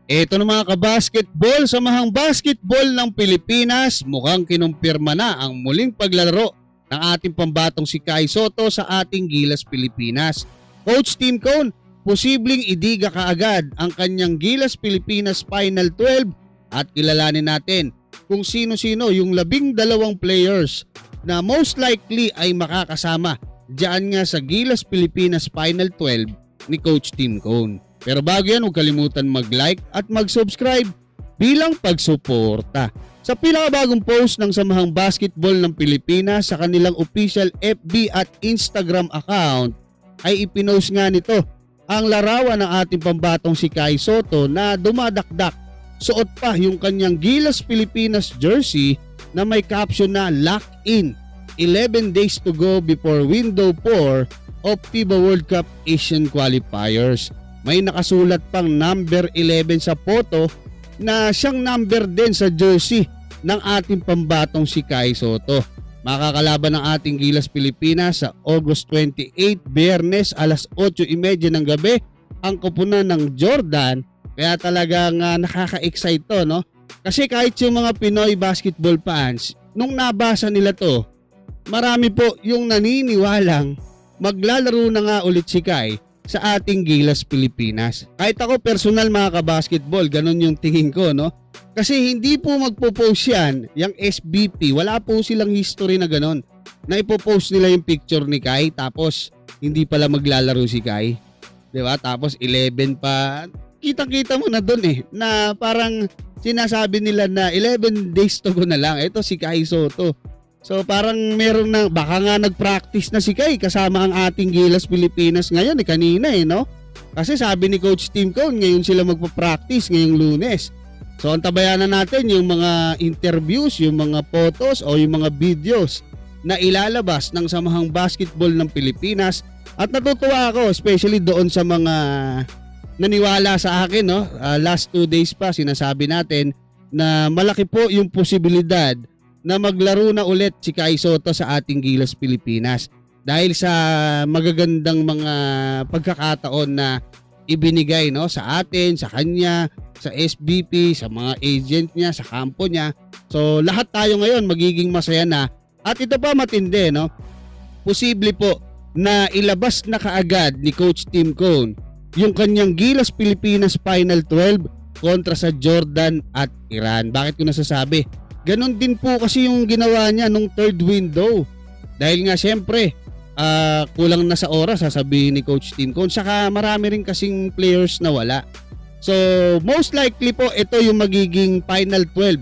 Eto na mga kabasketball, samahang basketball ng Pilipinas mukhang kinumpirma na ang muling paglalaro ng ating pambatong si Kai Sotto sa ating Gilas Pilipinas. Coach Tim Cone, posibleng idiga kaagad ang kanyang Gilas Pilipinas Final 12 at kilalanin natin kung sino-sino yung 12 players na most likely ay makakasama diyan nga sa Gilas Pilipinas Final 12 ni Coach Tim Cone. Pero bago yan, huwag kalimutan mag-like at mag-subscribe bilang pagsuporta sa pinakabagong post ng Samahang Basketball ng Pilipinas sa kanilang official FB at Instagram account ay ipinost nga nito ang larawan ng ating pambatong si Kai Sotto na dumadakdak. Suot pa yung kanyang Gilas Pilipinas jersey na may caption na Lock In, 11 days to go before window 4 of FIBA World Cup Asian Qualifiers. May nakasulat pang number 11 sa photo na siyang number din sa jersey ng ating pambatong si Kai Sotto. Makakalaban ng ating Gilas Pilipinas sa August 28, Biyernes alas 8:30 ng gabi ang koponan ng Jordan. Kaya talagang nakaka-excite to, no? Kasi kahit yung mga Pinoy basketball fans, nung nabasa nila to, marami po yung naniniwalang maglalaro na nga ulit si Kai sa ating Gilas Pilipinas. Kahit ako personal mga kabasketball, ganun yung tingin ko, no? Kasi hindi po magpo-post yan, yung SBP, wala po silang history na ganun. Na ipopost nila yung picture ni Kai, tapos hindi pala maglalaro si Kai. Diba? Tapos 11 pa, kita-kita mo na dun na parang sinasabi nila na 11 days to go na lang. Ito si Kai Sotto. So parang meron na, baka nga nag-practice na si Kai kasama ang ating Gilas Pilipinas ngayon kanina no? Kasi sabi ni Coach Tim Cone, ngayon sila magpa-practice ngayong Lunes. So antabayanan natin yung mga interviews, yung mga photos o yung mga videos na ilalabas ng Samahang Basketball ng Pilipinas. At natutuwa ako especially doon sa mga naniwala sa akin, no? Last 2 days pa sinasabi natin na malaki po yung posibilidad na maglaro na ulit si Kai Sotto sa ating Gilas Pilipinas dahil sa magagandang mga pagkakataon na ibinigay, no, sa atin, sa kanya, sa SBP, sa mga agent niya, sa kampo niya. So lahat tayo ngayon magiging masaya na. At ito pa matindi, no? Posible po na ilabas na kaagad ni Coach Tim Cone yung kanyang Gilas Pilipinas Final 12 kontra sa Jordan at Iran. Bakit ko nasasabi? Ganon din po kasi yung ginawa niya nung third window. Dahil nga syempre, kulang na sa oras sasabihin ni Coach Tim Cone. Saka marami rin kasing players na wala. So most likely po ito yung magiging final 12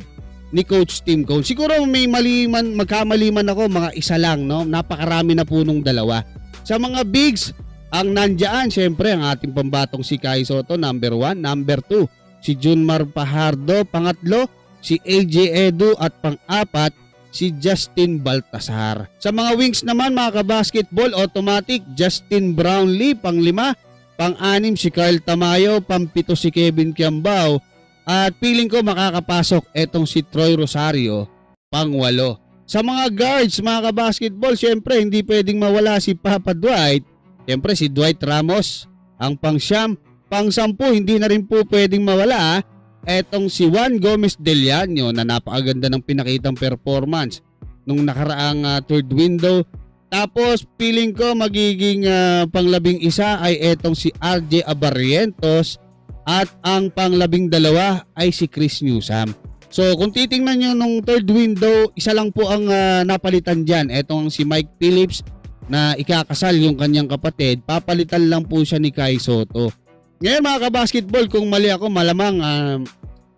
ni Coach Tim Cone. Siguro may magkamali man ako, mga isa lang, no? Napakarami na po nung dalawa. Sa mga bigs, ang nandyan syempre ang ating pambatong si Kai Sotto, number 1, number 2 si Junmar Fajardo, pangatlo si AJ Edu at pang-apat si Justin Baltasar. Sa mga wings naman mga kabasketball, automatic Justin Brownlee pang-5, pang-6 si Carl Tamayo, pang-7 si Kevin Kiambao at feeling ko makakapasok etong si Troy Rosario pang-8. Sa mga guards mga kabasketball, syempre hindi pwedeng mawala si Papa Dwight. Syempre si Dwight Ramos ang pang-9, pang-10 hindi na rin po pwedeng mawala etong si Juan Gomez Deliano na napakaganda ng pinakitang performance nung nakaraang third window. Tapos feeling ko magiging pang-11 ay etong si RJ Abarrientos at ang pang-12 ay si Chris Newsome. So kung titingnan nyo nung third window, isa lang po ang napalitan dyan. Etong si Mike Phillips na ikakasal yung kanyang kapatid, papalitan lang po siya ni Kai Sotto. Ngayon mga kabasketball, kung mali ako, malamang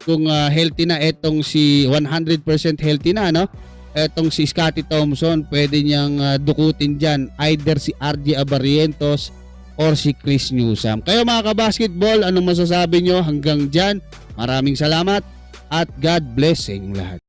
kung healthy na etong si 100% healthy na, no? Etong si Scottie Thompson, pwede niyang dukutin dyan either si RJ Abarrientos or si Chris Newsome. Kayo mga kabasketball, anong masasabi nyo hanggang dyan? Maraming salamat at God bless sa inyong lahat.